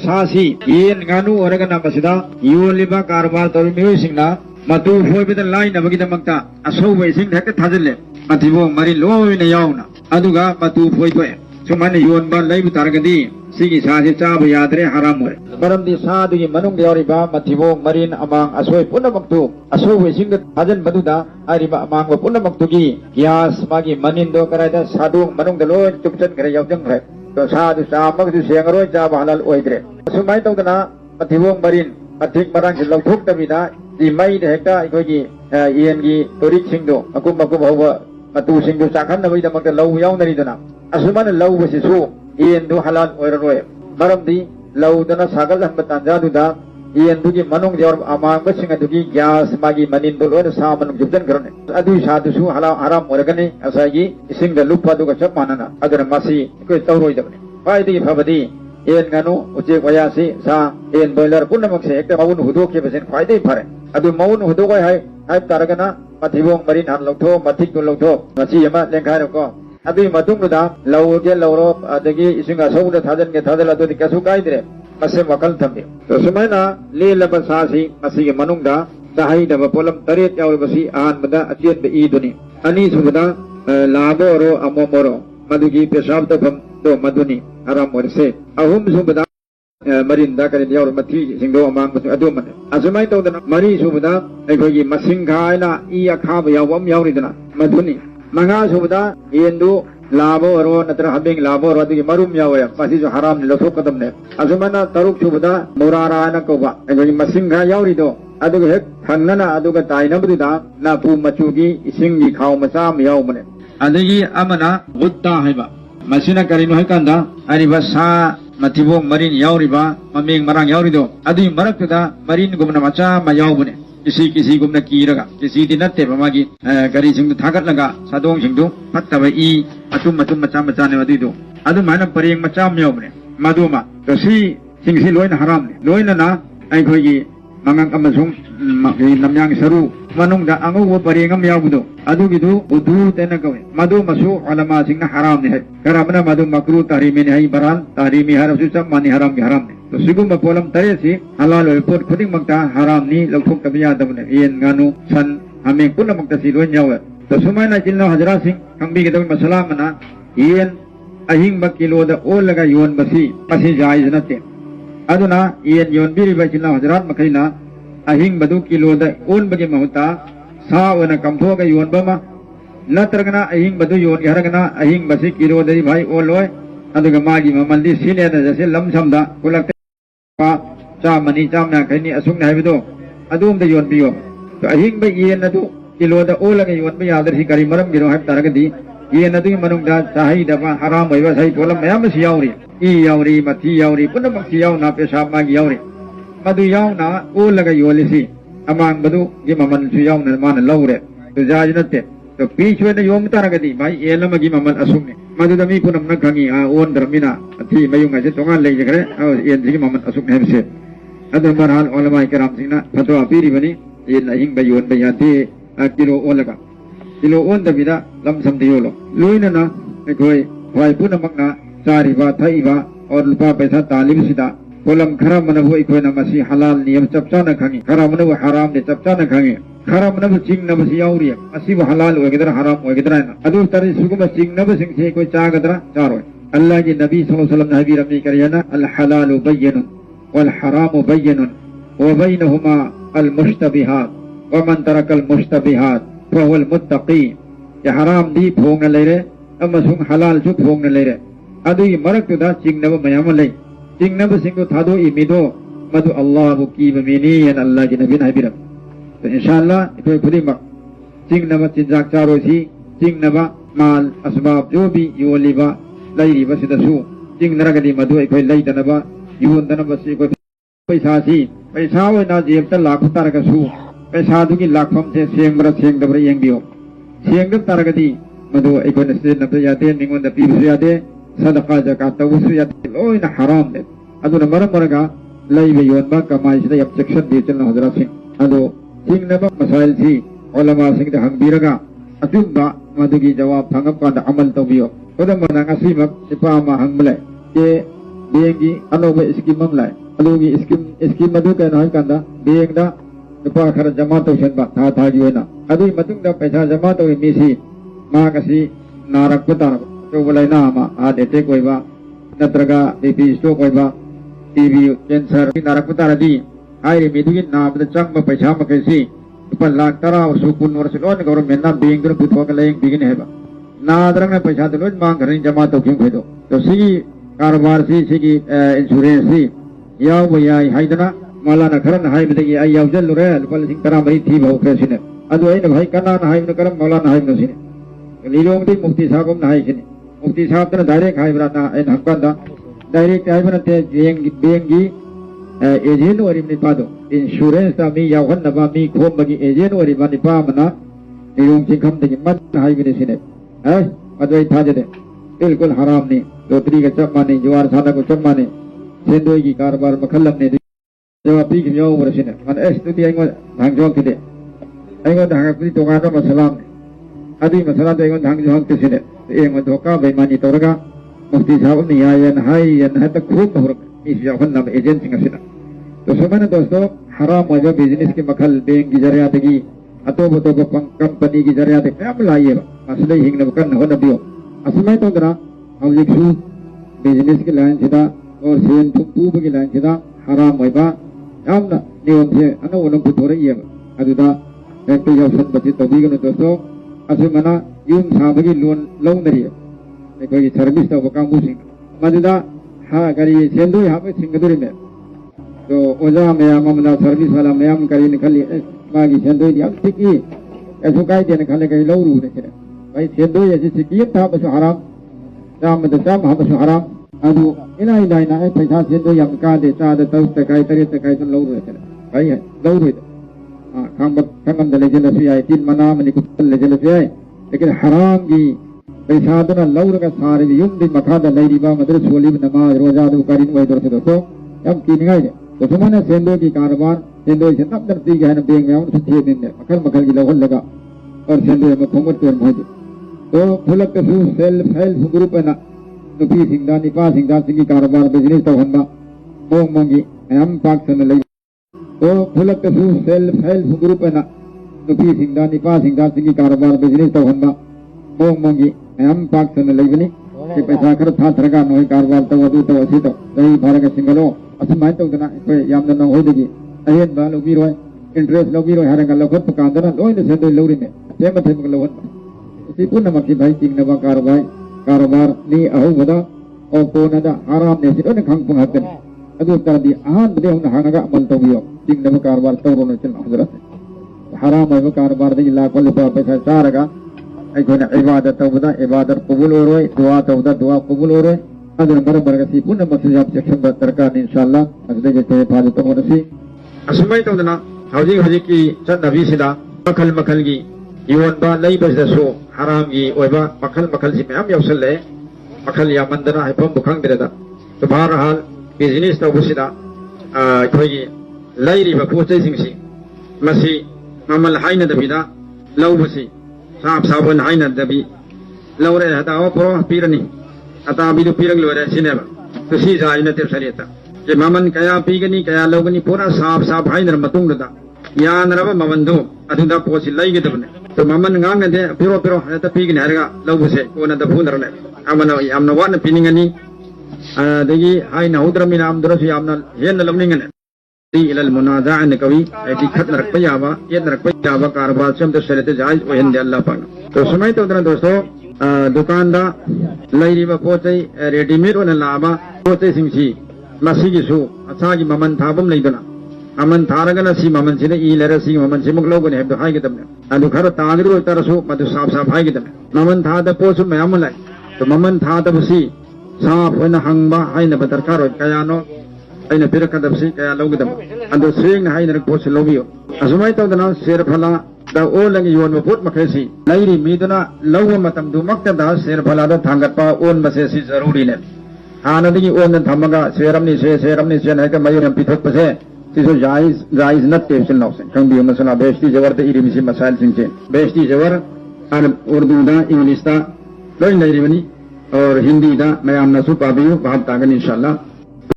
सासी येन गानु ओरगना मसिदा योलिबा कारबार तोर मियोसिंगना मतु फोइबेदा लाइन नबगिदमक्ता असौबे इसिंग हेक्ट थाजिल्ले मथिबो मरि लोइना यावना अदुगा मतु फोइबे सुमाने योनबा लैबु तारगदी सिगी सासे चाबा यादरे हराम ओरे मरमदि सादुगी मनुंग यावरिबा मथिबो मरिन अमांग असोय पुनमक्तु असौबे इसिंग थाजन बदुदा आरिबा अमांग पुनमक्तुगी ग्यास मागी मनिंदो करायदा सादु मनुंग लोय चुपचन करे यावजंग रे तो सादु सामगदु सेंगरोय चाबा हलाल ओइद्रे सुमाय तौदना मथिबो मरिन मथिक मरांग लौथुक तबिदा di mai de hekta ikoi yen gi torik singdo akum hawa matu singdo sakhan na bai da makta lau yaw nari dana asumana lau basi su yen du halal oiroi maram di lau dana sagal han batanja du da yen du gi manung jor amang basinga du gi gas magi manin do lo sa manung jubdan karone adu sadu su halal haram oragani asagi singda lupa du ga chap manana agar masi ikoi tauroi da pai di phabadi yen nganu uche wayasi sa yen boiler punna makse ekta maun hudo ke besen faide phare adu maun hudo ko hai taragana mathibong marin han lotho mathik tu lotho masi yama lengkhai ko adu matung da law ke lawro adagi isinga sauda thadan ke thadala tu kasu kai dire mase wakal thambe to sumaina le laba sasi masi ke manung da sahai da polam taret yaw basi an bada achien be iduni ani subada labo ro amomoro madugi pesab ta pham to maduni haram morse ahum subada marinda kare yaw mathi singdo amang basu adu man asumai to da mari subada ai masing khaina I akha ba yaw am yaw ridana maduni manga subada yendu labo ro natra habing labo ro adi marum yaw ya pasi jo haram ni losok kadam ne asumana taruk subada murara na ko ba ai masing kha yaw rido adu hek thanna adu ga taina buda na pu machugi ising gi khaw macha am yaw mane adagi amana gutta haiba masina karino haikanda ariba sa mathibong marin yauriba maming marang yaurido adi marakda marin gumna macha ma yaubune kisi gumna kiraga kisi dinatte bamagi gari singdu thagat laga sadong singdu pattaba I atum macha ne wadido adu mana pareng macha ma yaubune maduma to si singsi loina haram ne loina na ai khogi mangang amasung namyang saru manung da angu wo parengam yabudo adu gidu udu tena kawe madu masu ulama singna haram ne hai karamna madu makruh tahrimi ne hai baran tahrimi haram su sam mani haram ke haram ne to sigum polam tare si halal oi pot khuding makta haram ni lokthok tabiya dabne yen nganu san ameng punna makta si loin yawe to sumaina jilna hajra sing kangbi ke dabne masala mana yen ahing bakilo da ol laga yon basi jaiz natte aduna yen yon biri ba jilna hajrat makaina ahing badu kilo da on bagi mahuta sa wana kamtho ga yon bama natragana ahing badu yon haragana ahing basi kilo dari bhai oloi aduga magi mamandi sine da jase lam samda kulak pa cha mani chamna khaini asung na habido adum da yon biyo to ahing ba yen adu kilo da olaga yon ba yadar hi kari maram giro hab taragadi yen adu manung da sahai da ba haram hoiba sai polam mayam si yauri I yauri mathi yauri punam si yaw na pesab magi yauri madu yaw na olaga yolisi amang badu gi maman su yaw na man lawre to jajnatte to pichwe na yom taragadi bai elama gi maman asumne madu da mi punam na khangi a on dramina athi mayunga je tongan lei jagre yen gi maman asumne hemse adu marhal ulama ikram singna fatwa piri bani yen hing bayon bayati kilo olaga kilo on da bida lam samde yolo loina na koi wai punam na sariba thaiba और रुपा पैसा तालिब सिदा कोलम खराब मनबु इकोय नमसी हलाल नियम चपचा न खंगी खराब मनबु हराम ने चपचा न खंगी खराब मनबु चिंग नबसी याउरी असीब हलाल वगैरह हराम वगैरह ना अदु तरी सुगम चिंग नब सिंग से कोई चागदरा चारो अल्लाह की नबी सल्लल्लाहु अलैहि वसल्लम नबी रमी करियाना अल हलाल बय्यन वल हराम बय्यन व बैनहुमा अल मुश्तबिहात व मन तरक अल मुश्तबिहात फहुव अल मुत्तकी ये हराम दी फोंग न लेरे अमसुंग हलाल सु फोंग न लेरे adu maraktuda chingnaba mayam lei chingnaba singko thado imido madu Allah bu ki bamini yan Allah ki nabi nabiram to inshallah ito pudima chingnaba chinjak charo si chingnaba mal asbab jo bi yoliba lairi basidasu chingnaragadi madu ikoi leitanaba yundanaba si ko paisa si paisa wa na jeb ta lakh taraka su paisa du ki lakham se sengbra sengdabra yengbiyo sengdab taragadi madu ikoi nase nabya yate ningon da pibu yate sadaqah zakat tawusu ya loina haram ne aduna maraga lai be yon ba kamai sida objection de chalna hazrat singh ado singh na ba masail thi ulama singh da hangbiraga atubba madugi jawab thangap ka da amal tawiyo oda mana ngasimak sipa ma hangmale ke बेंगी अनोबे scheme हम लाए अदुगी scheme मधु के नाम कंदा बेंग दा नुपा खर जमा तो शन था था जी ना अदुई मतुंग दा पैसा जमा तो मिसी मा कसी नारक पता तो बोले ना मा आदे ते कोई बा नत्रगा बीपी स्ट्रोक कोई बा टीबी कैंसर की नारक पता रदी आई रे मिदुगी नाम दा चंग पैसा मकेसी ऊपर लाख तरा और सुकुन वर्ष लोन गवर्नमेंट ना बेंग रो पुथो के लेंग बिगिन है बा नादरंग ने पैसा तो मांग घर जमा तो क्यों खेदो तो सी कारोबार सी इंश्योरेंस सी याव भैया हाइदना मालाना खरन हाई बदगी आई याव जल रे लुपल सिंह तरा मरी थी बहु फेसिने अदु आई न भाई कना न हाई न करम मौलाना हाई न सिने लीलोंग दी मुफ्ती साहब न हाई सिने मुफ्ती साहब न डायरेक्ट हाई बराना एन हक्कांदा डायरेक्ट हाई बनते बेंगी एजेंट वरी नि पादो इंश्योरेंस ता मी यावन नबा मी खोम बगी एजेंट वरी बानी पा मना लीलोंग सिंह खम दगी मत हाई बने सिने है अदु था जदे बिल्कुल हराम नहीं लोतरी का चप माने जवार सादा को चप माने सेंदोई की कारोबार मखल्लम ने जब अपनी की जाओ बरसिने मन एस तो दिया धांग जोंग के दे एगो धांग अपनी तो गाना मसलाम अदी मसला तो एगो धांग जोंग के सिने एगो धोखा बेईमानी तोरगा मुफ्ती साहब ने आयन हाई यन है तो खूब हो इस जवन नाम एजेंसी का सिना तो समझना दोस्तों हराम वजह बिजनेस के मखल बैंक की जरिया तगी अतो बतो को कंपनी की जरिया तक क्या बुलाइए असले हिंग न करना हो नबियो असमय तो दरा हम लिखू बिजनेस की लाइन सिदा और सेन तुम की लाइन सिदा हराम वैबा यामना नियम से अनो उन्होंने पुथोरे ये अदुदा एक तो यह संपत्ति तो भी गनो दोस्तों असमना यूं साबगी लोन लोन दरिए एक कोई सर्विस तो काम बुशिंग मदुदा हाँ करी सेंदो यहाँ पे सिंगदुरी में तो ओजा में ममना सर्विस वाला में हम करी निकली मागी सेंदो दिया ठीक ही ऐसा काय देने खाने कहीं लो रू ने चले भाई सेंदो ऐसी सिकियत था बस हराम राम में तो सब हम बस हराम अदु इना ऐ पैसा सेंदो यम का दे चा दे तो तकाई तरे तकाई तो लो रू चले भाई लो रू हाँ खाम दले जल से आए तीन मना मनी कुछ ले जल से आए लेकिन हराम की पैसा तो ना लो रू का सारे युम दिन मखा द नहीं रिबा मदरस वोली नमाज रोजा दो करीन वही दर से दोस्तों हम की निगाह तो सुमन सेंदो की कारोबार सेंदो से तब दर दी गए ना बेंग में हम सुथिए दिन ने मखल की लोहल लगा और सेंदो में फंगत तो मोजे तो फुलक के सु सेल फैल ग्रुप है ना नुपी सिंगा निपा सिंगा सिंगी कारोबार बिजनेस तो हंदा मोंग मोंगी हम पाक सन ले तो फुलक के सु सेल फैल ग्रुप है ना नुपी सिंगा निपा सिंगा सिंगी कारोबार बिजनेस तो हंदा मोंग मोंगी हम पाक सन ले बनी कि पैसा कर था थरगा नोई कारोबार तो वदु तो असी तो सही भारत के सिंगलो असमाय तो जना कोई याम न हो देगी अयन बा लोगी रोय इंटरेस्ट लोगी रोय हरंगा लोखत पकांदना लोय ने सेंदो लोरी में जे मथे मक लोहत इसी पुण्य मक्की भाई चिंग नबा कारोबार नी अहो वदा और को नदा आराम ने सिरो ने खंग पंगहतन अदु तर दी आहान बदे हम हांगा अमल तो बियो चिंग नबा कारोबार तो रोन चल हजरत हराम है कारोबार दे ला को पैसा चारगा ऐ कोना इबादत तो बदा इबादत कबूल हो रोय दुआ तो बदा दुआ कबूल हो रोय अदर बराबर का सी पुण्य मक्की आप सेक्शन बतरका इंशाल्लाह अगले जे फाज तो होनसी असमय तो दना हौजी की चनबी सिदा मखल की योनबा लैबसो हराम की ओइबा मखल से मैम यौसले मखल यामंदना है फम बुखंग देदा तो बहरहाल बिजनेस तौबसिदा अखोगी लैरिबा पोचै सिंगसी मसी ममल हाइना दबिदा लौबसी साफ साबन हाइना दबी लौरे हदाव प्रो पीरनी अता बिदु पीरंग लोरे सिनेबा तो सी जाइना ते शरीयता के ममन कया पीगनी कया लोगनी पूरा साफ हाइना मतुंग ददा यानरबा ममंदो अदुदा पोसी लैगदबने तो ममन ngang de pero hata pigin harga lawbuse ko na da phunarle amana amna wana piningani degi haina udramina amdrasu amna yen lamningane di ilal munaza'an kawi di khat narak payaba yed narak payaba karobar sem to sharate jaiz o hen de Allah pa to samay to dana dosto दुकान दा Larry बा पोचै readymade one लाबा पोचै सिंगसी मसीगी सु अच्छा की ममन थाबम लैदना ममन थारगना सी ममन सिने ई लेरा सी ममन सिमुक लोगन हेब हाई के तमने अदु खर तांगरु तरसु मदु साफ हाई के तमने ममन था द पोसु मयम लाई तो ममन था द बसी साफ होना हंगबा हाइना बदरकार कयानो अइना पिरकदबसी कया लोगदम अदु सेंग हाइना पोस लोबियो असुमाय तो दना शेर फला दा ओ लंग योन मपुत मखेसी लैरी मीदना लव मतम दु मक्तदा शेर फला दा थांगतपा ओन मसेसी जरूरी ने हानदगी ओन थमगा शेरमनी से ने के मयूरम पिथक पसे सिसो जायज नत टेंशन लौसे कंबी मसला बेस्टी जवर ते इरी मिसी मसाइल सिंचे बेस्टी जवर अन उर्दू दा इंग्लिश दा लोइन लैरी बनी और हिंदी दा मैं आमना सु पाबियो बात तागन इंशाल्लाह